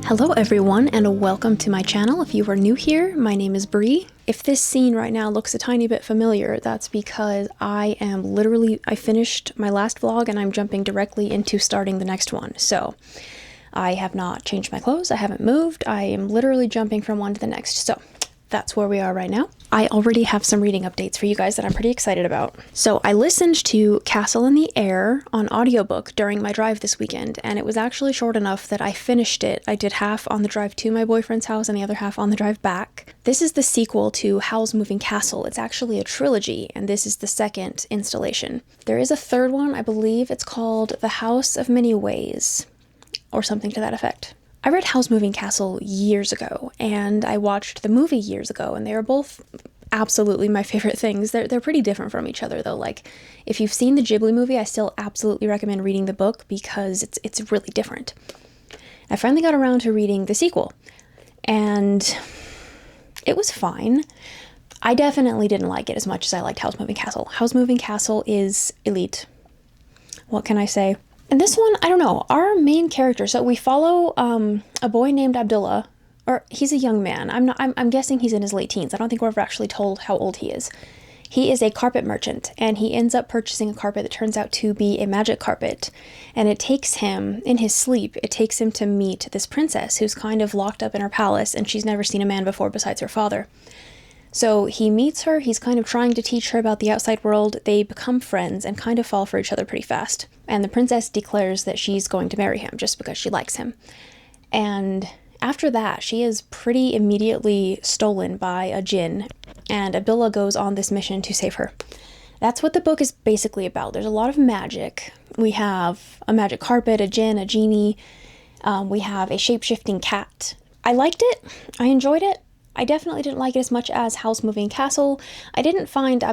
Hello everyone and welcome to my channel. If you are new here, my name is Bree. If this scene right now looks a tiny bit familiar, that's because I finished my last vlog and I'm jumping directly into starting the next one. So I have not changed my clothes, I haven't moved, I am literally jumping from one to the next. So that's where we are right now. I already have some reading updates for you guys that I'm pretty excited about. So I listened to Castle in the Air on audiobook during my drive this weekend, and it was actually short enough that I finished it. I did half on the drive to my boyfriend's house and the other half on the drive back. This is the sequel to Howl's Moving Castle. It's actually a trilogy, and this is the second installation. There is a third one, I believe it's called The House of Many Ways, or something to that effect. I read Howl's Moving Castle years ago, and I watched the movie years ago, and they are both absolutely my favorite things. They're pretty different from each other, though. Like, if you've seen the Ghibli movie, I still absolutely recommend reading the book because it's really different. I finally got around to reading the sequel, and it was fine. I definitely didn't like it as much as I liked Howl's Moving Castle. Howl's Moving Castle is elite. What can I say? And this one, I don't know, our main character, so we follow a boy named Abdullah, or he's a young man. I'm guessing he's in his late teens. I don't think we're ever actually told how old he is. He is a carpet merchant, and he ends up purchasing a carpet that turns out to be a magic carpet. And it takes him, in his sleep, it takes him to meet this princess who's kind of locked up in her palace, and she's never seen a man before besides her father. So he meets her, he's kind of trying to teach her about the outside world, they become friends and kind of fall for each other pretty fast. And the princess declares that she's going to marry him just because she likes him. And after that, she is pretty immediately stolen by a djinn, and Abdullah goes on this mission to save her. That's what the book is basically about. There's a lot of magic. We have a magic carpet, a djinn, a genie. We have a shape-shifting cat. I liked it. I enjoyed it. I definitely didn't like it as much as Howl's Moving Castle. I didn't find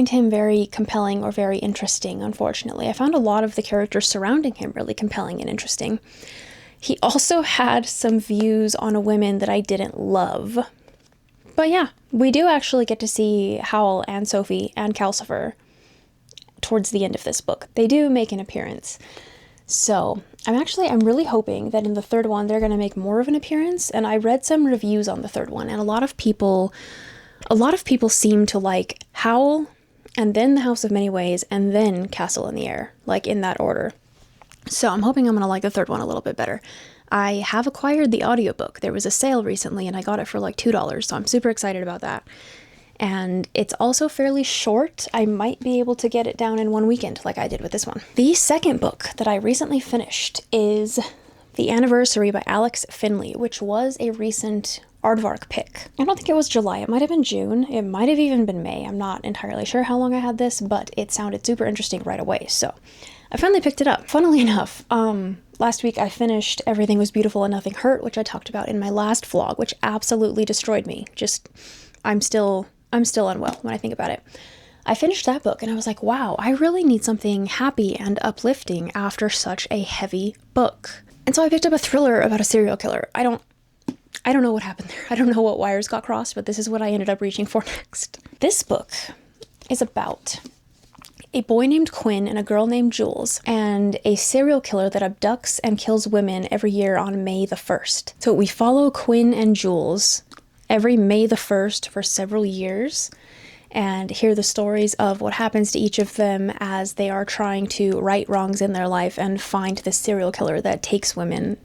him very compelling or very interesting, unfortunately. I found a lot of the characters surrounding him really compelling and interesting. He also had some views on women that I didn't love. But yeah, we do actually get to see Howl and Sophie and Calcifer towards the end of this book. They do make an appearance. So I'm really hoping that in the third one they're going to make more of an appearance, and I read some reviews on the third one, and a lot of people seem to like Howl, and then The House of Many Ways, and then Castle in the Air, like in that order. So I'm hoping I'm going to like the third one a little bit better. I have acquired the audiobook. There was a sale recently, and I got it for like $2, so I'm super excited about that. And it's also fairly short. I might be able to get it down in one weekend like I did with this one. The second book that I recently finished is The Anniversary by Alex Finley, which was a recent Aardvark pick. I don't think it was July. It might have been June. It might have even been May. I'm not entirely sure how long I had this, but it sounded super interesting right away. So I finally picked it up. Funnily enough, last week I finished Everything Was Beautiful and Nothing Hurt, which I talked about in my last vlog, which absolutely destroyed me. I'm still unwell when I think about it. I finished that book and I was like, wow, I really need something happy and uplifting after such a heavy book. And so I picked up a thriller about a serial killer. I don't know what happened there. I don't know what wires got crossed, but this is what I ended up reaching for next. This book is about a boy named Quinn and a girl named Jules, and a serial killer that abducts and kills women every year on May the 1st. So we follow Quinn and Jules every May the 1st for several years, and hear the stories of what happens to each of them as they are trying to right wrongs in their life and find this serial killer that takes women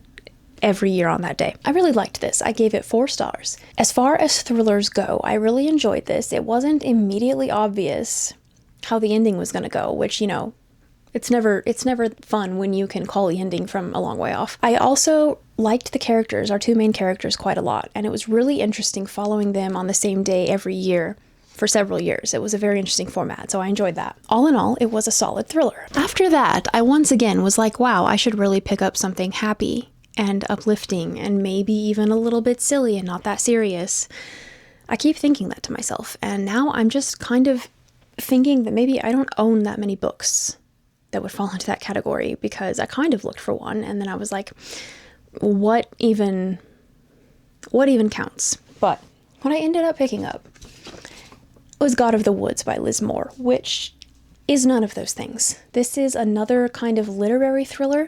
every year on that day. I really liked this. I gave it 4 stars. As far as thrillers go, I really enjoyed this. It wasn't immediately obvious how the ending was going to go, which, you know, it's never fun when you can call the ending from a long way off. I also liked the characters, our 2 main characters, quite a lot, and it was really interesting following them on the same day every year for several years. It was a very interesting format, so I enjoyed that. All in all, it was a solid thriller. After that, I once again was like, wow, I should really pick up something happy and uplifting and maybe even a little bit silly and not that serious. I keep thinking that to myself, and now I'm just kind of thinking that maybe I don't own that many books that would fall into that category, because I kind of looked for one and then I was like, what even counts? But what I ended up picking up was God of the Woods by Liz Moore, which is none of those things. This is another kind of literary thriller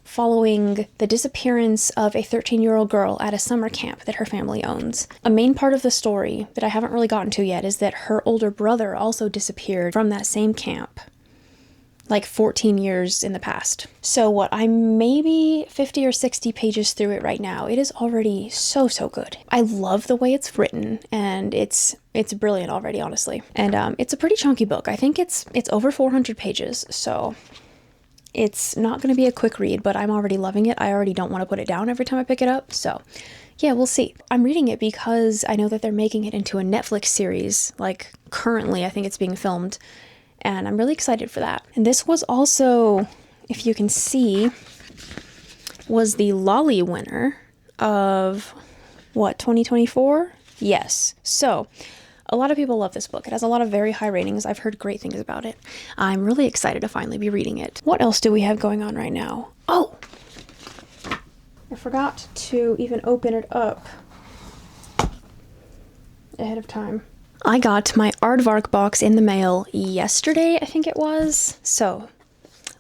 following the disappearance of a 13-year-old girl at a summer camp that her family owns. A main part of the story that I haven't really gotten to yet is that her older brother also disappeared from that same camp, like 14 years in the past. So what, I'm maybe 50 or 60 pages through it right now. It is already so good. I love the way it's written, and it's brilliant already, honestly. And it's a pretty chunky book. I think it's over 400 pages, so it's not going to be a quick read, but I'm already loving it. I already don't want to put it down every time I pick it up, so yeah, we'll see. I'm reading it because I know that they're making it into a Netflix series. Like, currently, I think it's being filmed, and I'm really excited for that. And this was also, if you can see, was the Lolly winner of, what, 2024? Yes. So, a lot of people love this book. It has a lot of very high ratings. I've heard great things about it. I'm really excited to finally be reading it. What else do we have going on right now? Oh! I forgot to even open it up ahead of time. I got my aardvark box in the mail yesterday, I think it was. So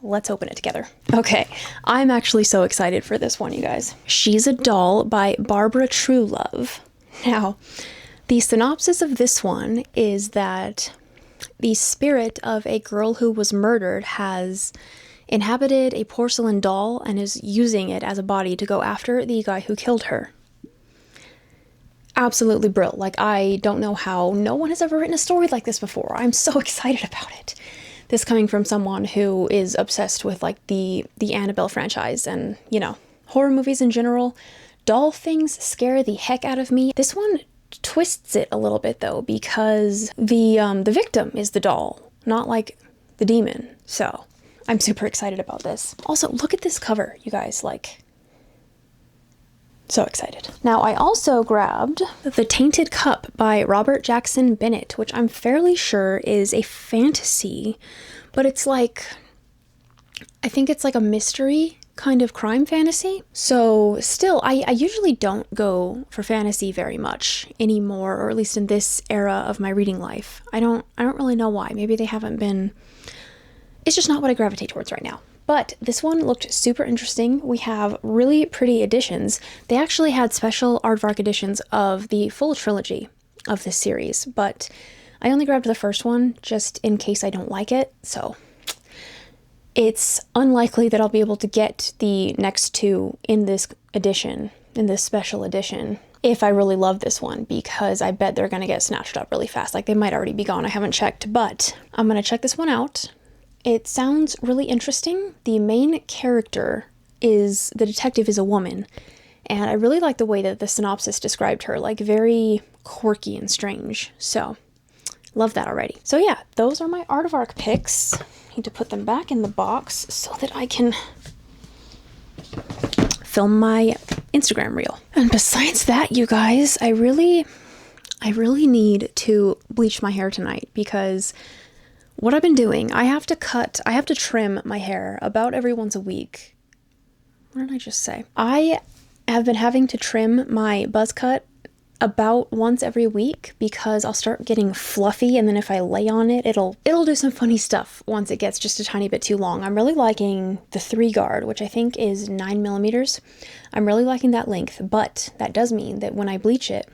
let's open it together. Okay, I'm actually so excited for this one, you guys. She's a Doll by Barbara Truelove. Now, the synopsis of this one is that the spirit of a girl who was murdered has inhabited a porcelain doll and is using it as a body to go after the guy who killed her. Absolutely brilliant. Like, I don't know how no one has ever written a story like this before. I'm so excited about it. This coming from someone who is obsessed with, like, the Annabelle franchise and, you know, horror movies in general. Doll things scare the heck out of me. This one twists it a little bit, though, because the victim is the doll, not, like, the demon. So I'm super excited about this. Also, look at this cover, you guys. Like, so excited. Now, I also grabbed The Tainted Cup by Robert Jackson Bennett, which I'm fairly sure is a fantasy, but it's like, I think it's like a mystery kind of crime fantasy. So still, I usually don't go for fantasy very much anymore, or at least in this era of my reading life. I don't really know why. Maybe they haven't been, it's just not what I gravitate towards right now. But this one looked super interesting. We have really pretty editions. They actually had special aardvark editions of the full trilogy of this series, but I only grabbed the first one just in case I don't like it. So it's unlikely that I'll be able to get the next two in this edition, in this special edition, if I really love this one, because I bet they're going to get snatched up really fast. Like, they might already be gone. I haven't checked, but I'm going to check this one out. It sounds really interesting. The main character is, the detective is a woman, and I really like the way that the synopsis described her, like very quirky and strange. So, love that already. So yeah, those are my aardvark picks. Need to put them back in the box so that I can film my Instagram reel. And besides that, you guys, I really need to bleach my hair tonight, because what I've been doing, I have to trim my hair about every once a week. What did I just say? I have been having to trim my buzz cut about once every week, because I'll start getting fluffy, and then if I lay on it, it'll do some funny stuff once it gets just a tiny bit too long. I'm really liking the 3 guard, which I think is 9 millimeters. I'm really liking that length, but that does mean that when I bleach it,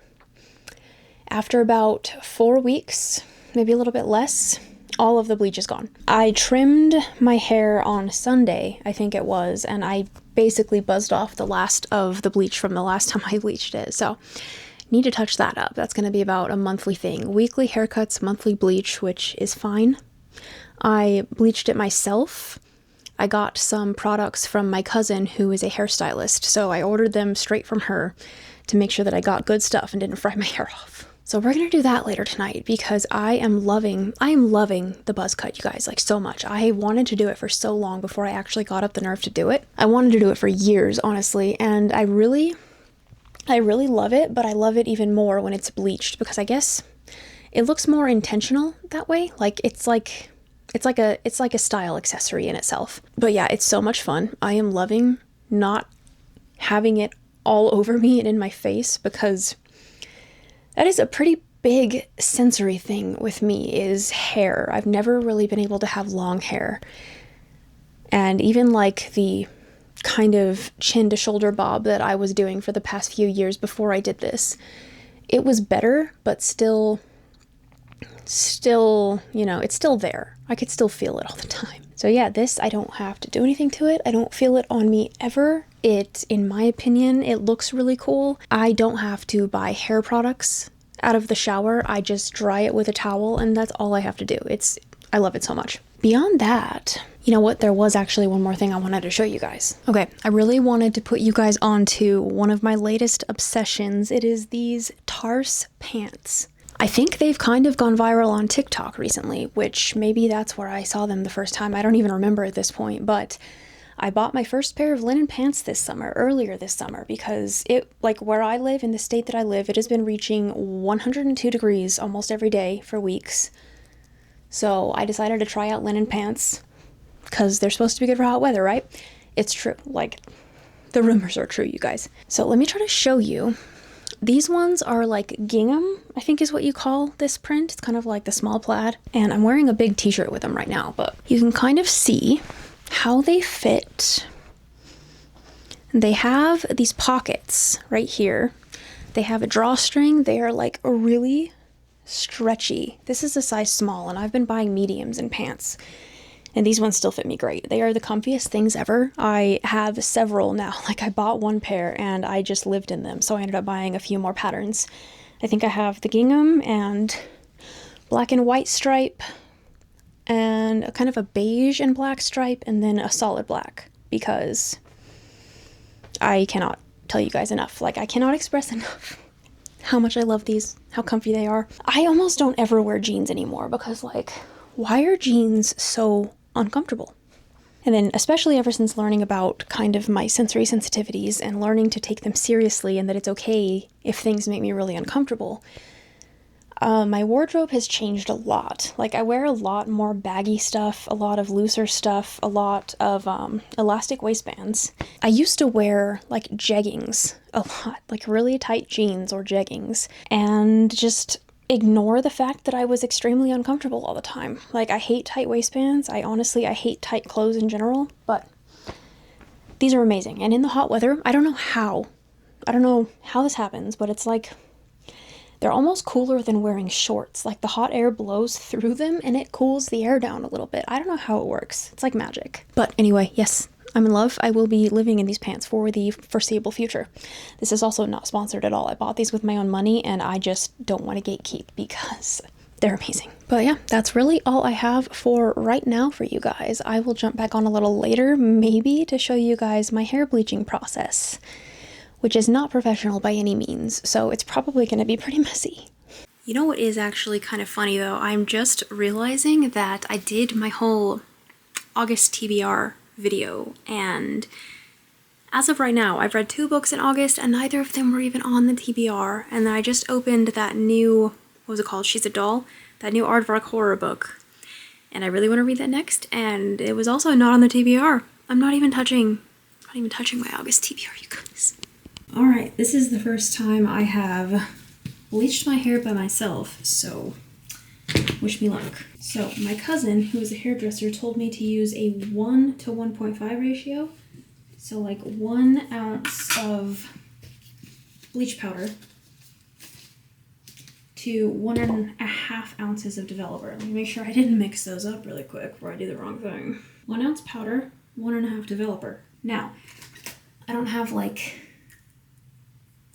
after about 4 weeks, maybe a little bit less, all of the bleach is gone. I trimmed my hair on Sunday, I think it was, and I basically buzzed off the last of the bleach from the last time I bleached it. So need to touch that up. That's going to be about a monthly thing. Weekly haircuts, monthly bleach, which is fine. I bleached it myself. I got some products from my cousin who is a hairstylist, so I ordered them straight from her to make sure that I got good stuff and didn't fry my hair off. So we're going to do that later tonight, because I am loving the buzz cut, you guys, like, so much. I wanted to do it for so long before I actually got up the nerve to do it. I wanted to do it for years, honestly, and I really love it, but I love it even more when it's bleached, because I guess it looks more intentional that way. Like, it's like a style accessory in itself. But yeah, it's so much fun. I am loving not having it all over me and in my face, because that is a pretty big sensory thing with me, is hair. I've never really been able to have long hair. And even like the kind of chin to shoulder bob that I was doing for the past few years before I did this. It was better, but still, you know, it's still there. I could still feel it all the time. So yeah, this, I don't have to do anything to it. I don't feel it on me ever. It, in my opinion, it looks really cool. I don't have to buy hair products out of the shower. I just dry it with a towel and that's all I have to do. I love it so much. Beyond that, you know what? There was actually one more thing I wanted to show you guys. Okay, I really wanted to put you guys onto one of my latest obsessions. It is these Tarse pants. I think they've kind of gone viral on TikTok recently, which maybe that's where I saw them the first time. I don't even remember at this point, but I bought my first pair of linen pants earlier this summer, because it, like where I live, in the state that I live, it has been reaching 102 degrees almost every day for weeks. So I decided to try out linen pants because they're supposed to be good for hot weather, right? It's true. Like, the rumors are true, you guys. So let me try to show you. These ones are like gingham, I think is what you call this print. It's kind of like the small plaid. And I'm wearing a big t-shirt with them right now, but you can kind of see how they fit. They have these pockets right here. They have a drawstring. They are like really stretchy. This is a size small, and I've been buying mediums in pants, and these ones still fit me great. They are the comfiest things ever. I have several now. Like, I bought one pair and I just lived in them, so I ended up buying a few more patterns. I think I have the gingham and black and white stripe and a kind of a beige and black stripe, and then a solid black, because I cannot tell you guys enough. Like, I cannot express enough how much I love these, how comfy they are. I almost don't ever wear jeans anymore because, like, why are jeans so uncomfortable? And then, especially ever since learning about kind of my sensory sensitivities and learning to take them seriously and that it's okay if things make me really uncomfortable, my wardrobe has changed a lot. Like, I wear a lot more baggy stuff, a lot of looser stuff, a lot of elastic waistbands. I used to wear like jeggings a lot, like really tight jeans or jeggings, and just ignore the fact that I was extremely uncomfortable all the time. Like, I hate tight waistbands. I hate tight clothes in general, but these are amazing. And in the hot weather, I don't know how this happens, but it's like they're almost cooler than wearing shorts. Like, the hot air blows through them and it cools the air down a little bit. I don't know how it works. It's like magic. But anyway, yes, I'm in love. I will be living in these pants for the foreseeable future. This is also not sponsored at all. I bought these with my own money and I just don't want to gatekeep because they're amazing. But yeah, that's really all I have for right now for you guys. I will jump back on a little later, maybe to show you guys my hair bleaching process, which is not professional by any means, so it's probably going to be pretty messy. You know what is actually kind of funny though? I'm just realizing that I did my whole August TBR video, and as of right now, I've read 2 books in August and neither of them were even on the TBR, and then I just opened that new, what was it called? She's a Doll? That new aardvark horror book, and I really want to read that next, and it was also not on the TBR. I'm not even touching my August TBR, you guys. Alright, this is the first time I have bleached my hair by myself, so wish me luck. So my cousin, who is a hairdresser, told me to use a 1 to 1.5 ratio. So like 1 ounce of bleach powder to 1.5 ounces of developer. Let me make sure I didn't mix those up really quick before I do the wrong thing. 1 ounce powder, 1.5 developer. Now, I don't have like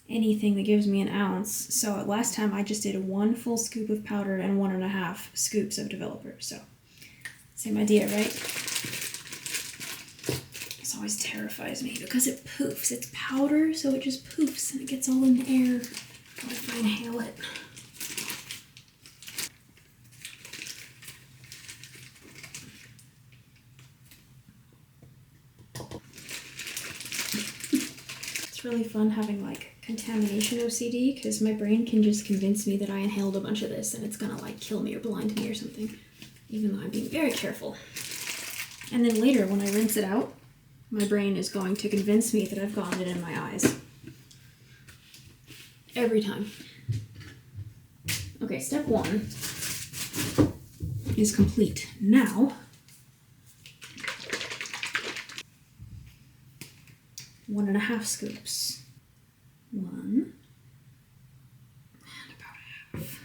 anything that gives me an ounce, so last time I just did 1 full scoop of powder and 1.5 scoops of developer, so same idea, right? This always terrifies me because it poofs. It's powder, so it just poofs and it gets all in the air. What if I inhale it? It's really fun having like contamination OCD, because my brain can just convince me that I inhaled a bunch of this and it's gonna like kill me or blind me or something, even though I'm being very careful. And then later when I rinse it out, my brain is going to convince me that I've gotten it in my eyes. Every time. Okay, step 1 is complete. Now, 1.5 scoops. 1 and about half.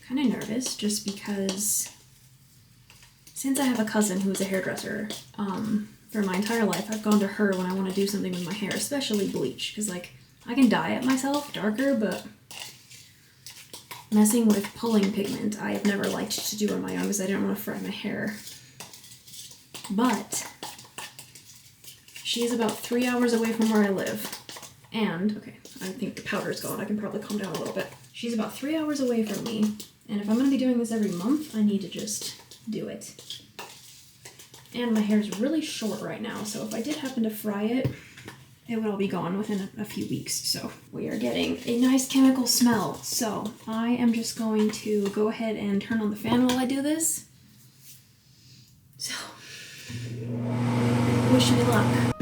Kind of nervous just because since I have a cousin who's a hairdresser, for my entire life I've gone to her when I want to do something with my hair, especially bleach, because like I can dye it myself darker, but messing with pulling pigment I have never liked to do on my own because I didn't want to fry my hair. But she is about 3 hours away from where I live, and okay, I think the powder's gone. I can probably calm down a little bit. She's about 3 hours away from me, and if I'm going to be doing this every month, I need to just do it. And my hair's really short right now, so if I did happen to fry it, it would all be gone within a few weeks. So we are getting a nice chemical smell. So I am just going to go ahead and turn on the fan while I do this. So wish me luck.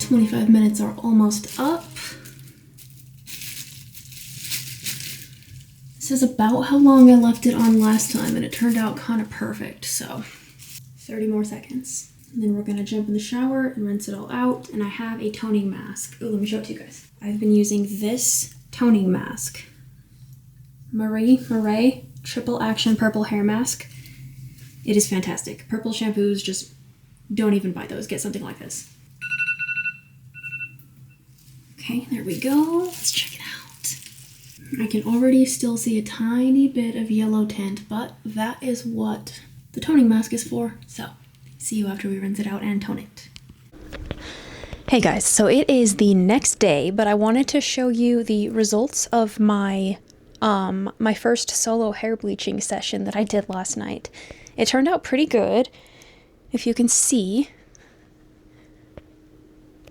25 minutes are almost up. This is about how long I left it on last time, and it turned out kind of perfect, so 30 more seconds. And then we're gonna jump in the shower and rinse it all out, and I have a toning mask. Oh, let me show it to you guys. I've been using this toning mask. Murray Triple Action Purple Hair Mask. It is fantastic. Purple shampoos, just don't even buy those. Get something like this. Okay, there we go. Let's check it out. I can already still see a tiny bit of yellow tint, but that is what the toning mask is for. So, see you after we rinse it out and tone it. Hey guys, so it is the next day, but I wanted to show you the results of my my first solo hair bleaching session that I did last night. It turned out pretty good. If you can see,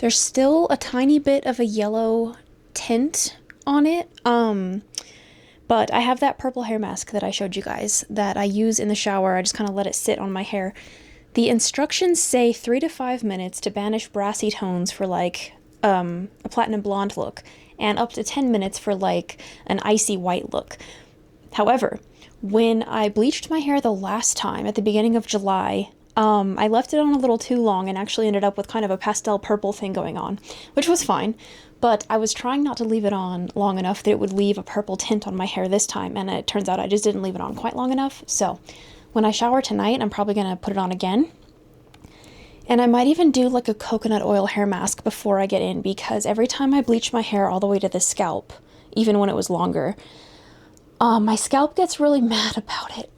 there's still a tiny bit of a yellow tint on it, but I have that purple hair mask that I showed you guys that I use in the shower. I just kind of let it sit on my hair. The instructions say 3 to 5 minutes to banish brassy tones for like a platinum blonde look, and up to 10 minutes for like an icy white look. However, when I bleached my hair the last time at the beginning of July, I left it on a little too long and actually ended up with kind of a pastel purple thing going on, which was fine, but I was trying not to leave it on long enough that it would leave a purple tint on my hair this time, and it turns out I just didn't leave it on quite long enough. So when I shower tonight, I'm probably going to put it on again. And I might even do like a coconut oil hair mask before I get in, because every time I bleach my hair all the way to the scalp, even when it was longer, my scalp gets really mad about it.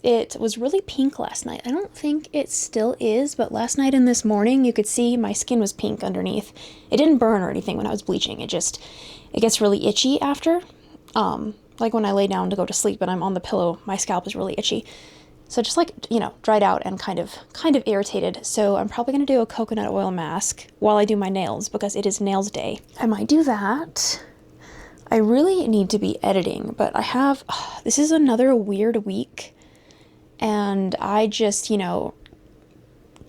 It was really pink last night. I don't think it still is, but last night and this morning you could see my skin was pink underneath. It didn't burn or anything when I was bleaching. It gets really itchy after. Like when I lay down to go to sleep and I'm on the pillow, my scalp is really itchy. So just like, you know, dried out and kind of irritated. So I'm probably going to do a coconut oil mask while I do my nails, because it is nails day. I might do that. I really need to be editing, but this is another weird week, and I just, you know,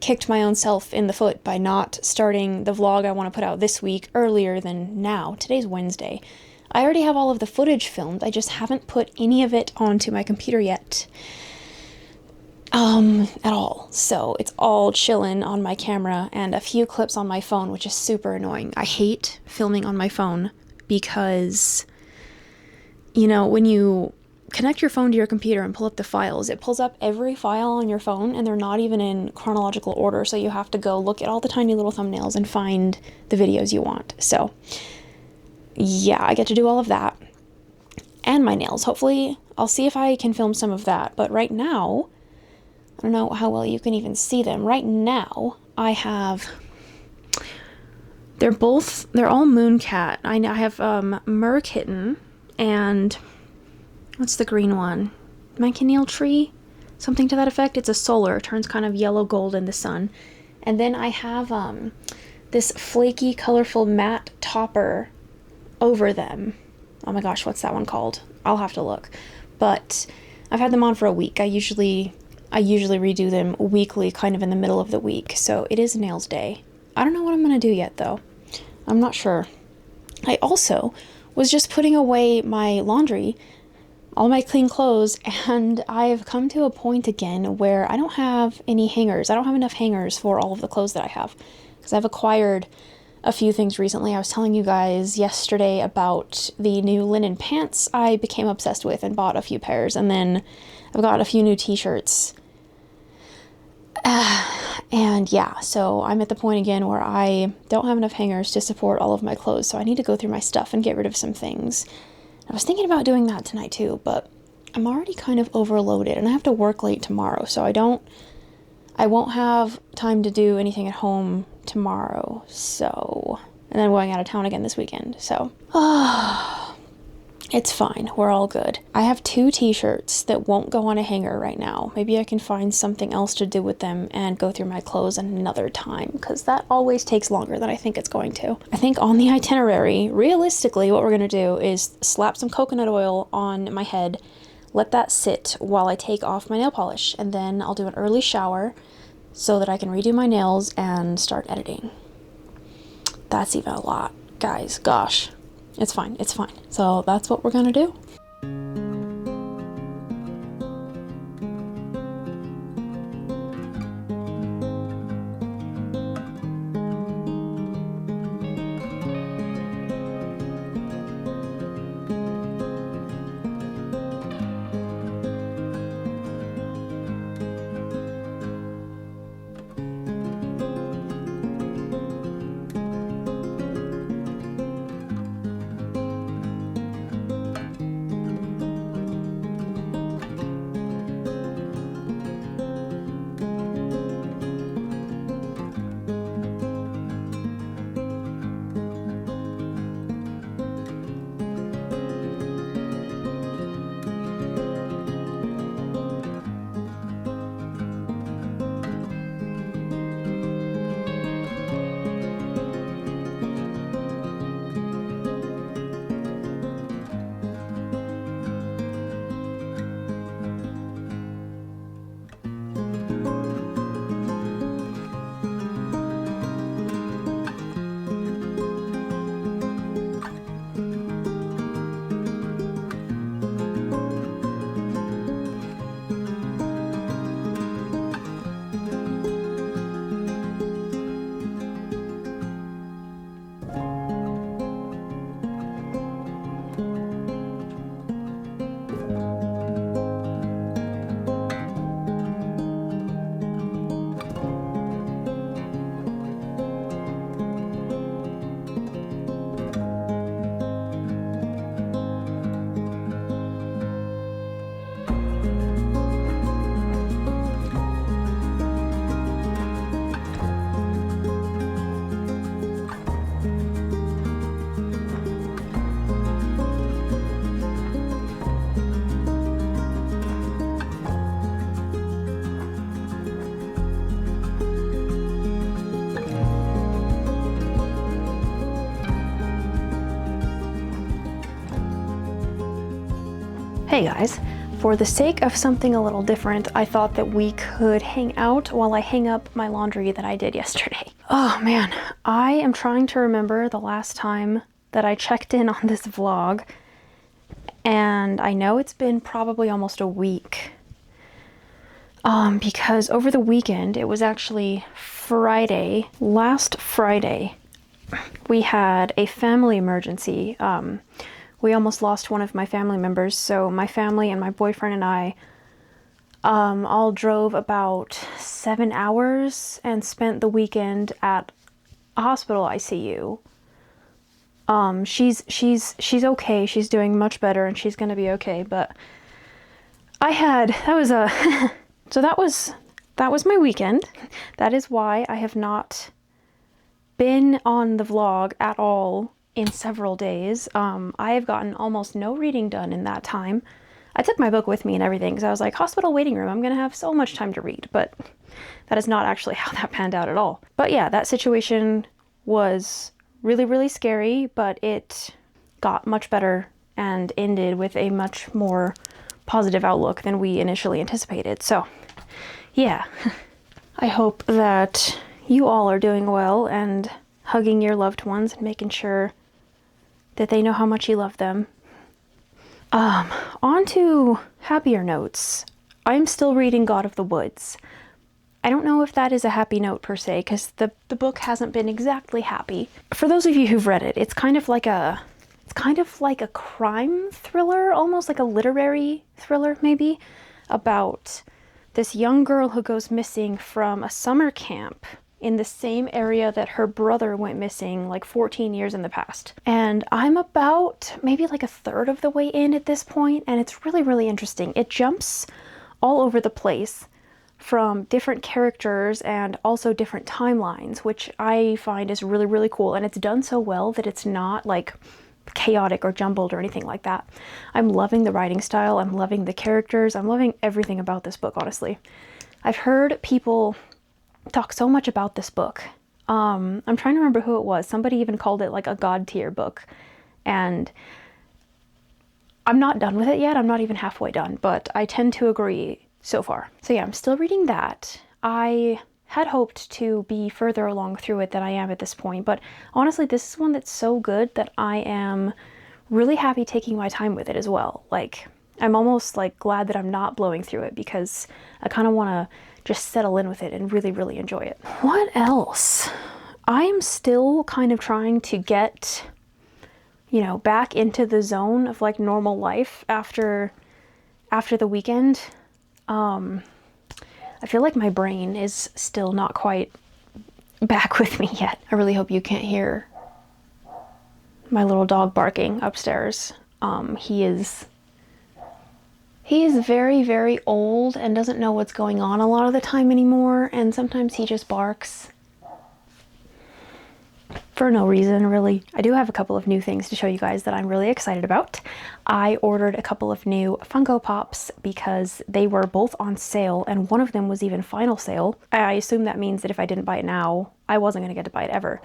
kicked my own self in the foot by not starting the vlog I want to put out this week earlier than now. Today's Wednesday. I already have all of the footage filmed. I just haven't put any of it onto my computer yet. At all. So it's all chilling on my camera and a few clips on my phone, which is super annoying. I hate filming on my phone because, you know, when you connect your phone to your computer and pull up the files, it pulls up every file on your phone and they're not even in chronological order. So you have to go look at all the tiny little thumbnails and find the videos you want. So yeah, I get to do all of that and my nails. Hopefully I'll see if I can film some of that. But right now, I don't know how well you can even see them. Right now, I have, they're all Mooncat. I have Mer Kitten and what's the green one? Mancunial Tree? Something to that effect. It's a solar. It turns kind of yellow gold in the sun. And then I have this flaky, colorful matte topper over them. Oh my gosh, what's that one called? I'll have to look. But I've had them on for a week. I usually redo them weekly, kind of in the middle of the week. So it is nails day. I don't know what I'm going to do yet, though. I'm not sure. I also was just putting away my laundry, all my clean clothes, and I've come to a point again where I don't have any hangers. I don't have enough hangers for all of the clothes that I have because I've acquired a few things recently. I was telling you guys yesterday about the new linen pants I became obsessed with and bought a few pairs, and then I've got a few new t-shirts. And yeah, so I'm at the point again where I don't have enough hangers to support all of my clothes, so I need to go through my stuff and get rid of some things. I was thinking about doing that tonight too, but I'm already kind of overloaded and I have to work late tomorrow, so I won't have time to do anything at home tomorrow, so, and then I'm going out of town again this weekend, so, it's fine. We're all good. I have 2 t-shirts that won't go on a hanger right now. Maybe I can find something else to do with them and go through my clothes another time, because that always takes longer than I think it's going to. I think on the itinerary, realistically, what we're going to do is slap some coconut oil on my head, let that sit while I take off my nail polish, and then I'll do an early shower so that I can redo my nails and start editing. That's even a lot, guys. Gosh. It's fine. It's fine. So that's what we're gonna do. Hey guys, for the sake of something a little different, I thought that we could hang out while I hang up my laundry that I did yesterday. Oh man, I am trying to remember the last time that I checked in on this vlog, and I know it's been probably almost a week, because over the weekend, it was actually Friday, last Friday, we had a family emergency. We almost lost one of my family members, so my family and my boyfriend and I all drove about 7 hours and spent the weekend at a hospital ICU. She's okay. She's doing much better, and she's gonna be okay. But that was my weekend. That is why I have not been on the vlog at all in several days. I have gotten almost no reading done in that time. I took my book with me and everything because I was like, hospital waiting room, I'm gonna have so much time to read, but that is not actually how that panned out at all. But yeah, that situation was really, really scary, but it got much better and ended with a much more positive outlook than we initially anticipated. So yeah, I hope that you all are doing well and hugging your loved ones and making sure that they know how much you love them. On to happier notes. I'm still reading God of the Woods. I don't know if that is a happy note per se, because the book hasn't been exactly happy. For those of you who've read it, it's kind of like a crime thriller, almost like a literary thriller maybe, about this young girl who goes missing from a summer camp in the same area that her brother went missing like 14 years in the past. And I'm about maybe like a third of the way in at this point, and it's really, really interesting. It jumps all over the place from different characters and also different timelines, which I find is really, really cool. And it's done so well that it's not like chaotic or jumbled or anything like that. I'm loving the writing style. I'm loving the characters. I'm loving everything about this book, honestly. I've heard people talk so much about this book. I'm trying to remember who it was. Somebody even called it like a god tier book. And I'm not done with it yet. I'm not even halfway done, but I tend to agree so far. So yeah, I'm still reading that. I had hoped to be further along through it than I am at this point, but honestly, this is one that's so good that I am really happy taking my time with it as well. Like, I'm almost like glad that I'm not blowing through it because I kind of want to just settle in with it and really, really enjoy it. What else? I'm still kind of trying to get, you know, back into the zone of like normal life after the weekend. I feel like my brain is still not quite back with me yet. I really hope you can't hear my little dog barking upstairs. He is very, very old and doesn't know what's going on a lot of the time anymore, and sometimes he just barks for no reason, really. I do have a couple of new things to show you guys that I'm really excited about. I ordered a couple of new Funko Pops because they were both on sale, and one of them was even final sale. I assume that means that if I didn't buy it now, I wasn't going to get to buy it ever.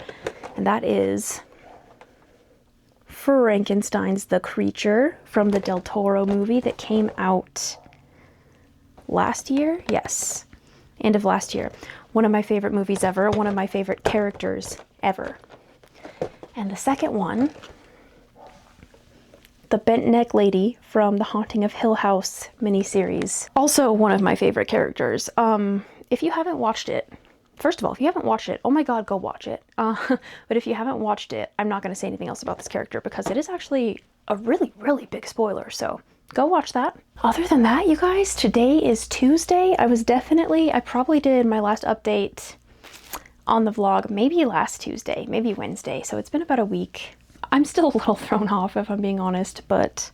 And that is Frankenstein's the Creature from the Del Toro movie that came out last year? Yes, end of last year. One of my favorite movies ever, one of my favorite characters ever. And the second one, the Bent Neck Lady from the Haunting of Hill House miniseries. Also one of my favorite characters. If you haven't watched it, first of all, if you haven't watched it, oh my god, go watch it. But if you haven't watched it, I'm not going to say anything else about this character because it is actually a really, really big spoiler, so go watch that. Other than that, you guys, today is Tuesday. I probably did my last update on the vlog maybe last Tuesday, maybe Wednesday, so it's been about a week. I'm still a little thrown off if I'm being honest, but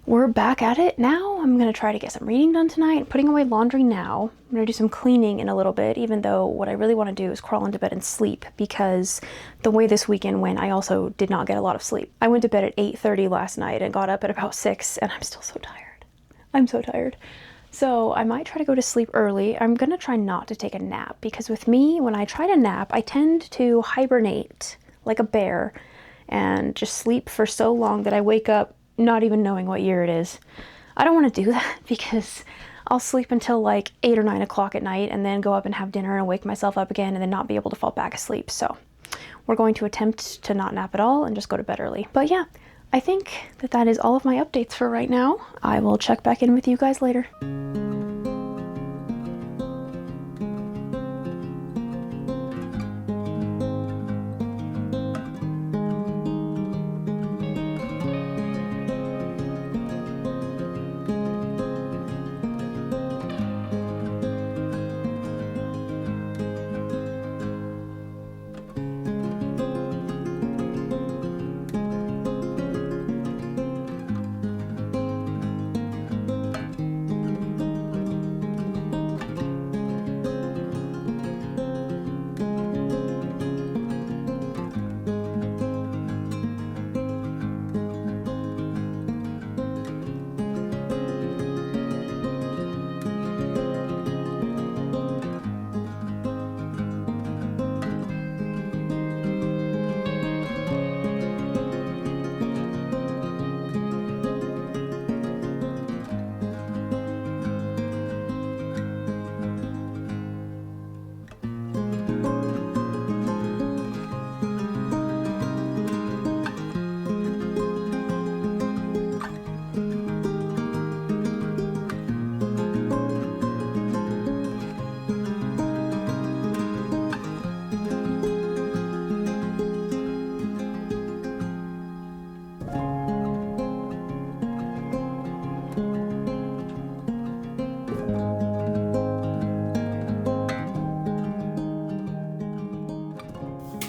we're back at it now. I'm gonna try to get some reading done tonight, putting away laundry now. I'm gonna do some cleaning in a little bit, even though what I really want to do is crawl into bed and sleep, because the way this weekend went, I also did not get a lot of sleep. I went to bed at 8:30 last night and got up at about 6, and I'm still so tired. I'm so tired. So I might try to go to sleep early. I'm gonna try not to take a nap, because with me, when I try to nap, I tend to hibernate like a bear and just sleep for so long that I wake up not even knowing what year it is. I don't want to do that because I'll sleep until like 8 or 9 o'clock at night and then go up and have dinner and wake myself up again and then not be able to fall back asleep. So we're going to attempt to not nap at all and just go to bed early. But yeah, I think that is all of my updates for right now. I will check back in with you guys later.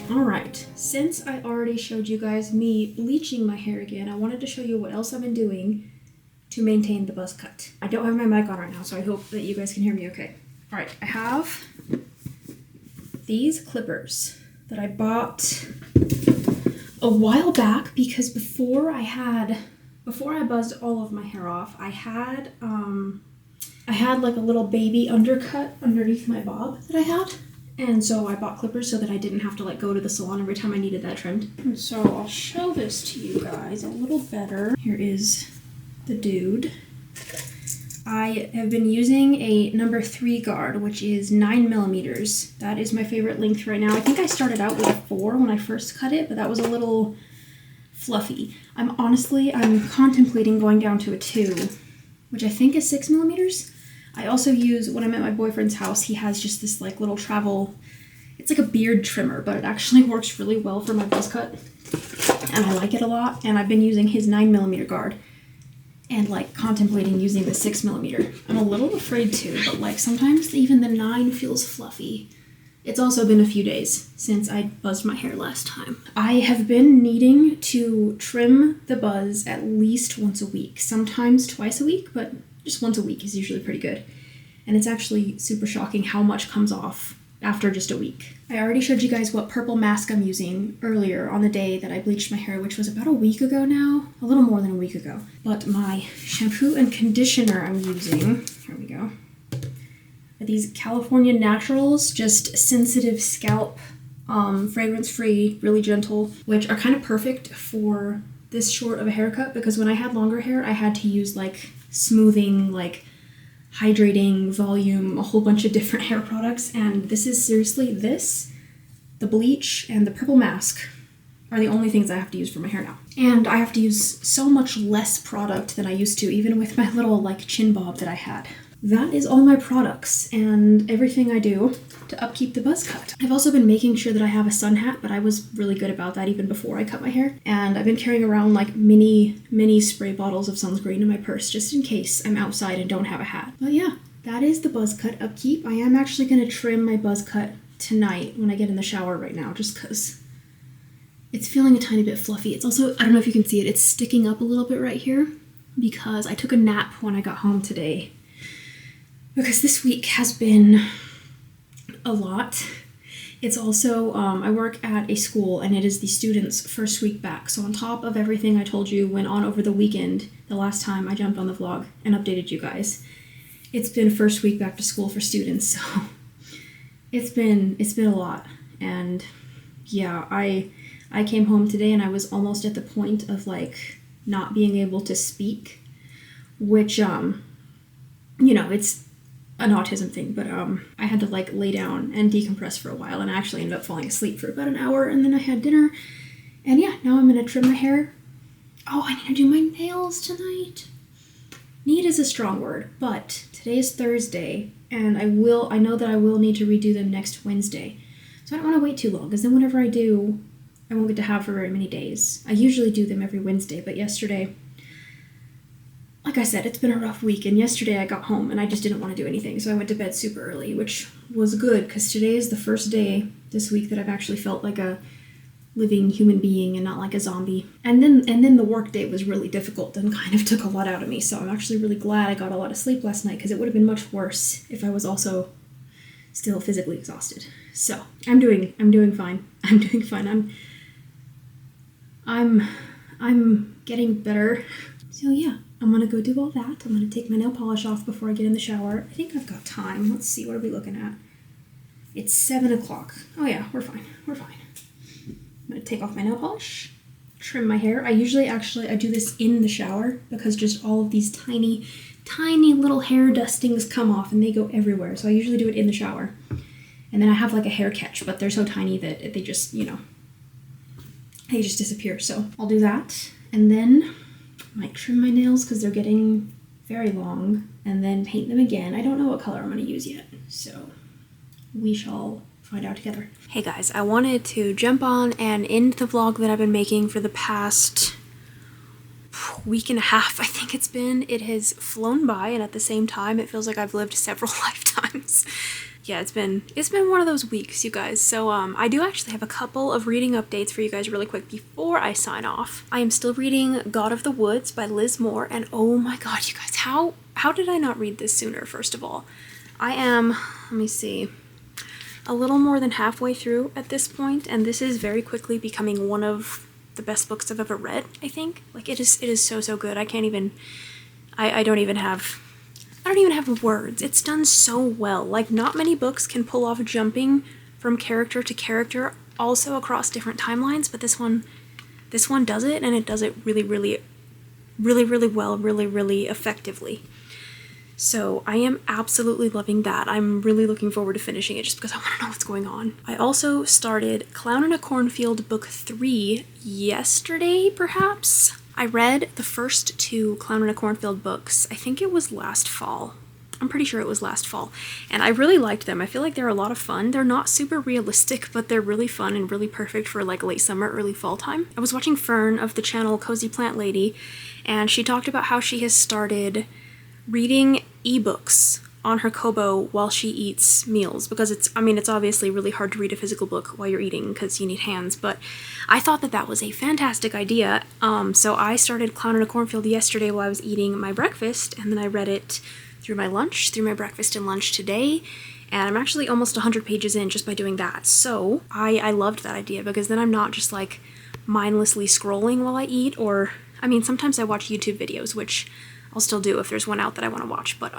Alright, since I already showed you guys me bleaching my hair again, I wanted to show you what else I've been doing to maintain the buzz cut. I don't have my mic on right now, so I hope that you guys can hear me okay. Alright, I have these clippers that I bought a while back because before I buzzed all of my hair off, I had like a little baby undercut underneath my bob that I had. And so I bought clippers so that I didn't have to like go to the salon every time I needed that trimmed. And so I'll show this to you guys a little better. Here is the dude. I have been using a number 3 guard, which is 9 millimeters. That is my favorite length right now. I think I started out with a 4 when I first cut it, but that was a little fluffy. I'm contemplating going down to a 2, which I think is 6 millimeters. I also use, when I'm at my boyfriend's house, he has just this like little travel, it's like a beard trimmer, but it actually works really well for my buzz cut. And I like it a lot. And I've been using his 9 millimeter guard and like contemplating using the 6 millimeter. I'm a little afraid to, but like sometimes even the 9 feels fluffy. It's also been a few days since I buzzed my hair last time. I have been needing to trim the buzz at least once a week, sometimes twice a week, but just once a week is usually pretty good. And it's actually super shocking how much comes off after just a week. I already showed you guys what purple mask I'm using earlier on the day that I bleached my hair, which was about a week ago now, a little more than a week ago. But my shampoo and conditioner I'm using, here we go, are these California Naturals, just sensitive scalp, fragrance-free, really gentle, which are kind of perfect for this short of a haircut because when I had longer hair, I had to use like smoothing, like hydrating, volume, a whole bunch of different hair products, and this is seriously the bleach and the purple mask are the only things I have to use for my hair now. And I have to use so much less product than I used to, even with my little like chin bob that I had. That is all my products and everything I do to upkeep the buzz cut. I've also been making sure that I have a sun hat, but I was really good about that even before I cut my hair. And I've been carrying around like mini spray bottles of sunscreen in my purse just in case I'm outside and don't have a hat. But yeah, that is the buzz cut upkeep. I am actually going to trim my buzz cut tonight when I get in the shower right now, just because it's feeling a tiny bit fluffy. It's also, I don't know if you can see it, it's sticking up a little bit right here because I took a nap when I got home today. Because this week has been a lot. It's also, I work at a school and it is the students' first week back. So on top of everything I told you went on over the weekend, the last time I jumped on the vlog and updated you guys, it's been first week back to school for students. So it's been a lot. And yeah, I came home today and I was almost at the point of like not being able to speak, which, you know, an autism thing, but I had to like lay down and decompress for a while, and I actually ended up falling asleep for about an hour, and then I had dinner, and yeah, now I'm gonna trim my hair. Oh, I need to do my nails tonight. Need is a strong word, but today is Thursday, and I know that I will need to redo them next Wednesday, so I don't want to wait too long, because then whenever I do, I won't get to have for very many days. I usually do them every Wednesday, but yesterday, like I said, it's been a rough week, and yesterday I got home and I just didn't want to do anything, so I went to bed super early, which was good, because today is the first day this week that I've actually felt like a living human being and not like a zombie. And then the work day was really difficult and kind of took a lot out of me, so I'm actually really glad I got a lot of sleep last night, because it would have been much worse if I was also still physically exhausted. So I'm doing fine. I'm doing fine. I'm getting better. So yeah, I'm gonna go do all that. I'm gonna take my nail polish off before I get in the shower. I think I've got time. Let's see, what are we looking at? It's 7 o'clock. Oh yeah, we're fine. We're fine. I'm gonna take off my nail polish, trim my hair. I usually I do this in the shower, because just all of these tiny little hair dustings come off and they go everywhere. So I usually do it in the shower. And then I have like a hair catch, but they're so tiny that they just, they just disappear. So I'll do that. And then I might trim my nails because they're getting very long, and then paint them again. I don't know what color I'm going to use yet, so we shall find out together. Hey guys, I wanted to jump on and end the vlog that I've been making for the past week and a half, I think it's been. It has flown by, and at the same time it feels like I've lived several lifetimes. Yeah, it's been one of those weeks, you guys. So I do actually have a couple of reading updates for you guys really quick before I sign off. I am still reading God of the Woods by Liz Moore, and oh my god, you guys, how did I not read this sooner? First of all, I am, let me see, a little more than halfway through at this point, and this is very quickly becoming one of the best books I've ever read, I think. Like, it is so good. I can't even, I don't even have words. It's done so well. Like, not many books can pull off jumping from character to character, also across different timelines, but this one does it, and it does it really well, really effectively. So I am absolutely loving that. I'm really looking forward to finishing it just because I want to know what's going on. I also started Clown in a Cornfield book 3 yesterday, perhaps. I read the first 2 Clown in a Cornfield books. I think it was last fall. I'm pretty sure it was last fall. And I really liked them. I feel like they're a lot of fun. They're not super realistic, but they're really fun and really perfect for like late summer, early fall time. I was watching Fern of the channel Cozy Plant Lady, and she talked about how she has started reading ebooks on her Kobo while she eats meals, because it's obviously really hard to read a physical book while you're eating because you need hands, but I thought that was a fantastic idea. So I started Clown in a Cornfield yesterday while I was eating my breakfast, and then I read it through my breakfast and lunch today, and I'm actually almost 100 pages in just by doing that. So I loved that idea, because then I'm not just like mindlessly scrolling while I eat, or sometimes I watch YouTube videos, which I'll still do if there's one out that I want to watch, but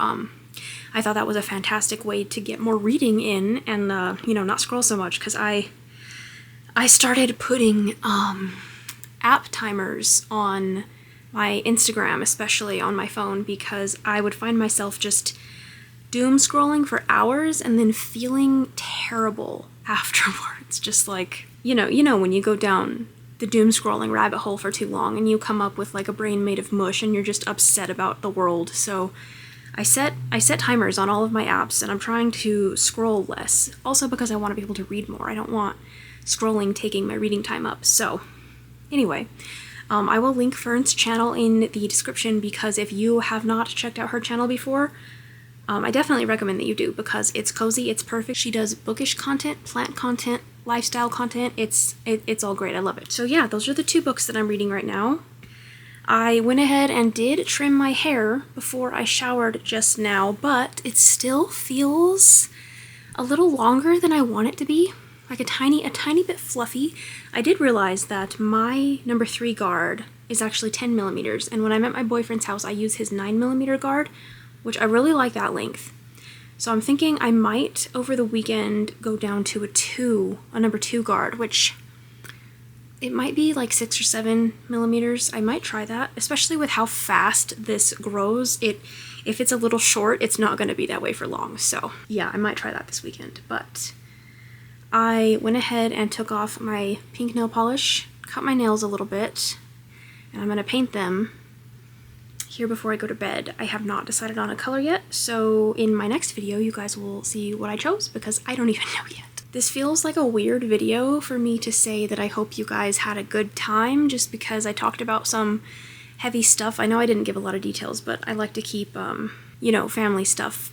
I thought that was a fantastic way to get more reading in and not scroll so much, because I started putting app timers on my Instagram, especially on my phone, because I would find myself just doom scrolling for hours and then feeling terrible afterwards. Just like, when you go down the doom scrolling rabbit hole for too long and you come up with like a brain made of mush and you're just upset about the world. So I set timers on all of my apps, and I'm trying to scroll less, also because I want to be able to read more. I don't want scrolling taking my reading time up. So anyway, I will link Fern's channel in the description, because if you have not checked out her channel before, I definitely recommend that you do, because it's cozy, it's perfect. She does bookish content, plant content, lifestyle content. It's all great. I love it. So yeah, those are the 2 books that I'm reading right now. I went ahead and did trim my hair before I showered just now, but it still feels a little longer than I want it to be. Like a tiny bit fluffy. I did realize that my number 3 guard is actually 10 millimeters, and when I'm at my boyfriend's house, I use his 9 millimeter guard, which I really like that length. So I'm thinking I might, over the weekend, go down to a number 2 guard, which it might be like 6 or 7 millimeters. I might try that, especially with how fast this grows. It if it's a little short, it's not going to be that way for long. So yeah, I might try that this weekend. But I went ahead and took off my pink nail polish, cut my nails a little bit, and I'm going to paint them here before I go to bed. I have not decided on a color yet, so in my next video you guys will see what I chose, because I don't even know yet. This feels like a weird video for me to say that I hope you guys had a good time, just because I talked about some heavy stuff. I know I didn't give a lot of details, but I like to keep, you know, family stuff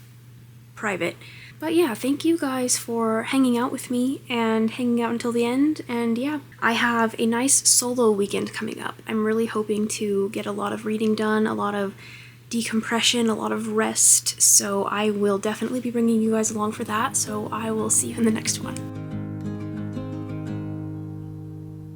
private. But yeah, thank you guys for hanging out with me and hanging out until the end. And yeah, I have a nice solo weekend coming up. I'm really hoping to get a lot of reading done, a lot of decompression, a lot of rest. So I will definitely be bringing you guys along for that. So I will see you in the next one.